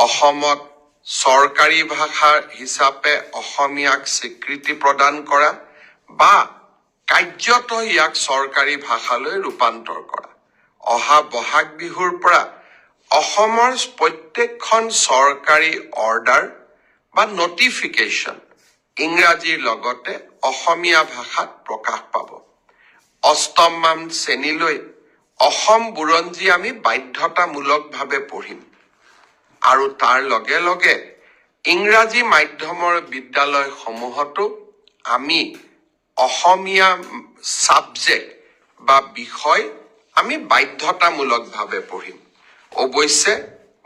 অসমত চৰকাৰী ভাষা হিচাপে অসমীয়াক স্বীকৃতি প্ৰদান কৰা বা কাৰ্যত ইয়াক চৰকাৰী ভাষালৈ ৰূপান্তৰ কৰা। অহা বহাগ বিহুৰ পৰা অসমৰ প্ৰত্যেকখন চৰকাৰী অৰ্ডাৰ বা নটিফিকেশ্যন ইংৰাজীৰ লগতে অসমীয়া ভাষাত প্ৰকাশ পাব। অষ্টমমান শ্ৰেণীলৈ অসম বুৰঞ্জী আমি বাধ্যতামূলকভাৱে পঢ়িম আৰু তাৰ লগে লগে ইংৰাজী মাধ্যমৰ বিদ্যালয়সমূহতো আমি অসমীয়া ছাবজেক্ট বা বিষয় আমি বাধ্যতামূলকভাৱে পঢ়িম। অৱশ্যে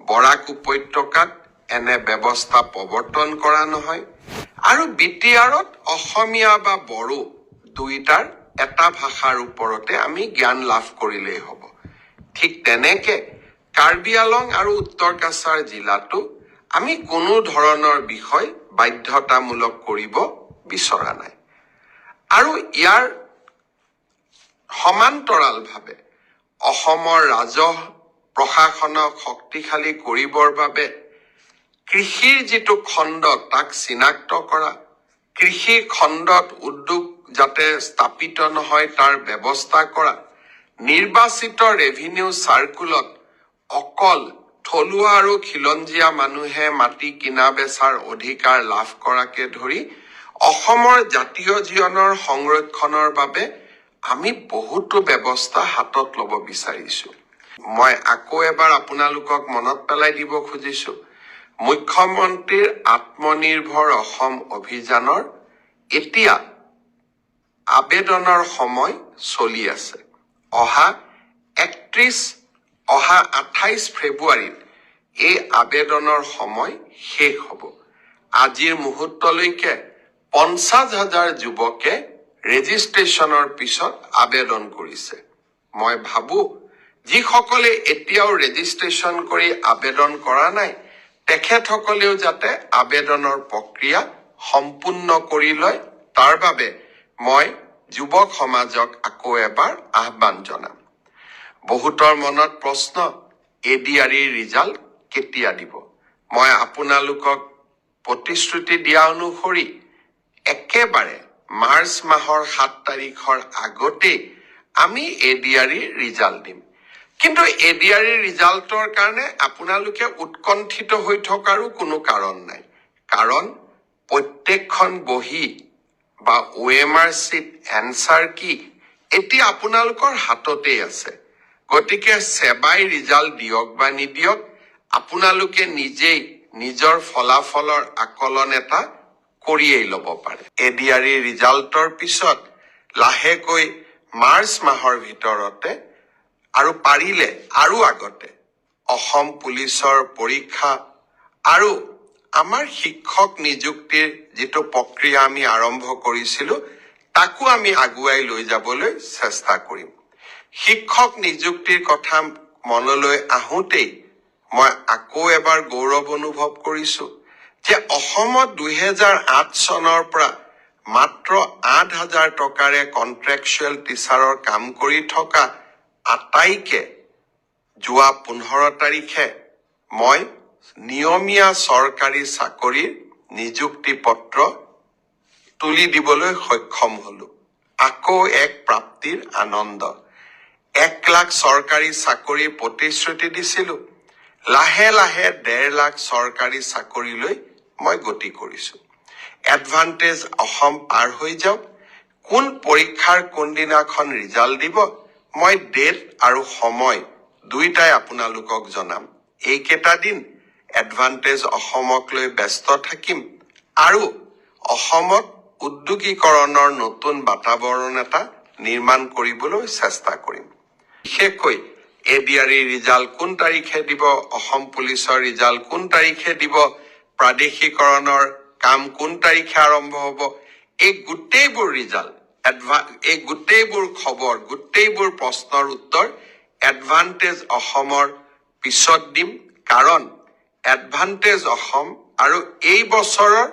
বৰাক উপত্যকাত এনে ব্যৱস্থা প্ৰৱৰ্তন কৰা নহয় আৰু বিটিআৰত অসমীয়া বা বড়ো দুইটাৰ এটা ভাষাৰ ওপৰতে আমি জ্ঞান লাভ কৰিলেই হ'ব। ঠিক তেনেকে কাৰ্বি আলং আৰু উত্তৰ কাছাৰ জিলাতো আমি কোনো ধৰণৰ বিষয় বাধ্যতামূলক কৰিব বিচৰা নাই। আৰু ইয়াৰ সমান্তৰালভাৱে অসমৰ ৰাজহ প্ৰশাসনক শক্তিশালী কৰিবৰ বাবে কৃষিৰ যিটো খণ্ড তাক চিনাক্ত কৰা, কৃষি খণ্ডত উদ্যোগ যাতে স্থাপিত নহয় তাৰ ব্যৱস্থা কৰা, নিৰ্বাচিত ৰেভিনিউ চাৰ্কুলত অকল থলুৱা আৰু খিলঞ্জীয়া মানুহে মাটি কিনা বেচাৰ অধিকাৰ লাভ কৰাকে ধৰি অসমৰ জাতীয় জীৱনৰ সংৰক্ষণৰ বাবে আমি বহুতো ব্যৱস্থা হাতত ল'ব বিচাৰিছো। মই আকৌ এবাৰ আপোনালোকক মনত পেলাই দিব খুজিছো, মুখ্যমন্ত্ৰীৰ আত্মনিৰ্ভৰ অসম অভিযানৰ এতিয়া আবেদনৰ সময় চলি আছে। অহা 28 ফেব্ৰুৱাৰীত এই আবেদনৰ সময় শেষ হ'ব। আজিৰ মুহূৰ্তলৈকে 50,000 যুৱকে ৰেজিষ্ট্ৰেশ্যনৰ পিছত আবেদন কৰিছে। মই ভাবো যিসকলে এতিয়াও ৰেজিষ্ট্ৰেশ্যন কৰি আবেদন কৰা নাই তেখেতসকলেও যাতে আবেদনৰ প্ৰক্ৰিয়া সম্পূৰ্ণ কৰি লয়, তাৰ বাবে মই যুৱক সমাজক আকৌ এবাৰ আহ্বান জনাম। বহুতৰ মনত প্ৰশ্ন, এডিআৰিৰ ৰিজাল্ট কেতিয়া দিব? মই আপোনালোকক প্ৰতিশ্ৰুতি দিয়া অনুসৰি একেবাৰে মাৰ্চ মাহৰ 7 তাৰিখৰ আগতেই আমি এডিআৰিৰ ৰিজাল্ট দিম। কিন্তু এডিআৰিৰ ৰিজাল্টৰ কাৰণে আপোনালোকে উৎকণ্ঠিত হৈ থকাৰো কোনো কাৰণ নাই, কাৰণ প্ৰত্যেকখন বহি বা OMR চিট এনচাৰ কি এতিয়া আপোনালোকৰ হাততেই আছে। গতিকে সেৱাই ৰিজাল্ট দিয়ক বা নিদিয়ক, আপোনালোকে নিজেই নিজৰ ফলাফলৰ আকলন এটা কৰিয়েই ল'ব পাৰে। এডিআৰিৰ ৰিজাল্টৰ পিছত লাহেকৈ মাৰ্চ মাহৰ ভিতৰতে আৰু পাৰিলে আৰু আগতে অসম পুলিচৰ পৰীক্ষা আৰু আমাৰ শিক্ষক নিযুক্তিৰ যিটো প্ৰক্ৰিয়া আমি আৰম্ভ কৰিছিলো তাকো আমি আগুৱাই লৈ যাবলৈ চেষ্টা কৰিম। শিক্ষক নিযুক্তিৰ কথা মনলৈ আহোঁতেই মই আকৌ এবাৰ গৌৰৱ অনুভৱ কৰিছো যে অসমত 2008 চনৰ পৰা মাত্ৰ 8,000 টকাৰে কন্ট্ৰেকচুৱেল টিচাৰৰ কাম কৰি থকা আটাইকে যোৱা 15 তাৰিখে মই নিয়মীয়া চৰকাৰী চাকৰিৰ নিযুক্তি পত্ৰ তুলি দিবলৈ সক্ষম হলো। আকৌ এক প্ৰাপ্তিৰ আনন্দ। 1 লাখ চৰকাৰী চাকৰিৰ প্ৰতিশ্ৰুতি দিছিলো, লাহে লাহে 1.5 লাখ চৰকাৰী চাকৰিলৈ মই গতি কৰিছো। এডভান্টেজ অসম পাৰ হৈ যাওক, কোন পৰীক্ষাৰ কোনদিনাখন ৰিজাল্ট দিব মই ডেট আৰু সময় দুইটাই আপোনালোকক জনাম। এইকেইটা দিন এডভান্টেজ অসমক লৈ ব্যস্ত থাকিম আৰু অসমত উদ্যোগীকৰণৰ নতুন বাতাবৰণ এটা নিৰ্মাণ কৰিবলৈ চেষ্টা কৰিম। বিশেষকৈ এডিআৰিৰ ৰিজাল্ট কোন তাৰিখে দিব, অসম পুলিচৰ ৰিজাল্ট কোন তাৰিখে দিব, প্ৰাদেশিকৰণৰ কাম কোন তাৰিখে আৰম্ভ হ'ব, এই গোটেইবোৰ ৰিজাল্ট, এই গোটেইবোৰ খবৰ, গোটেইবোৰ প্ৰশ্নৰ উত্তৰ এডভান্টেজ অসমৰ পিছত দিম। কাৰণ এডভান্টেজ অসম আৰু এই বছৰৰ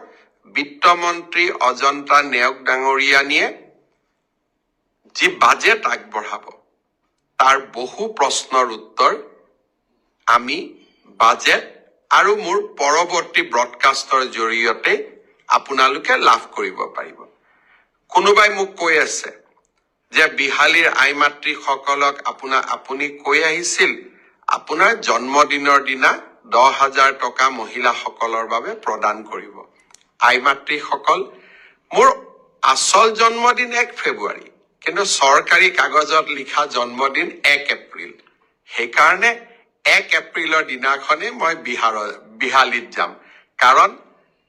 বিত্তমন্ত্ৰী অজন্তা নেওগ ডাঙৰীয়ানীয়ে যি বাজেট আগবঢ়াব তাৰ বহু প্ৰশ্নৰ উত্তৰ আমি বাজেট আৰু মোৰ পৰৱৰ্তী ব্ৰডকাষ্টৰ জৰিয়তে আপোনালোকে লাভ কৰিব পাৰিব। কোনোবাই মোক কৈ আছে যে বিহালীৰ আই মাতৃসকলক আপুনি কৈ আহিছিল আপোনাৰ জন্মদিনৰ দিনা 10,000 টকা মহিলাসকলৰ বাবে প্ৰদান কৰিব। আই মাতৃসকল, মোৰ আচল জন্মদিন 1 ফেব্ৰুৱাৰী, কিন্তু চৰকাৰী কাগজত লিখা জন্মদিন 1 এপ্ৰিল। সেইকাৰণে 1 এপ্ৰিলৰ দিনাখনে মই বিহালীত যাম, কাৰণ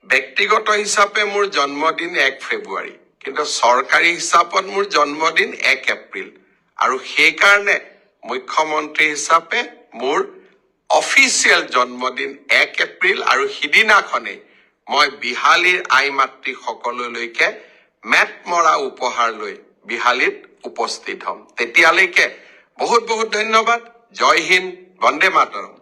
ব্যক্তিগত হিচাপে মোৰ জন্মদিন 1 ফেব্ৰুৱাৰী, কিন্তু চৰকাৰী হিচাপত মোৰ জন্মদিন 1 এপ্ৰিল। আৰু সেইকাৰণে মুখ্যমন্ত্ৰী হিচাপে মোৰ অফিচিয়েল জন্মদিন 1 এপ্ৰিল, আৰু সিদিনাখনে মই বিহালীৰ আই মাতৃ সকললৈকে মেট মৰা উপহাৰ লৈ বিহালীত উপস্থিত হ'ম। তেতিয়ালৈকে বহুত বহুত ধন্যবাদ। জয় হিন্দ, বন্দে মাতৰম।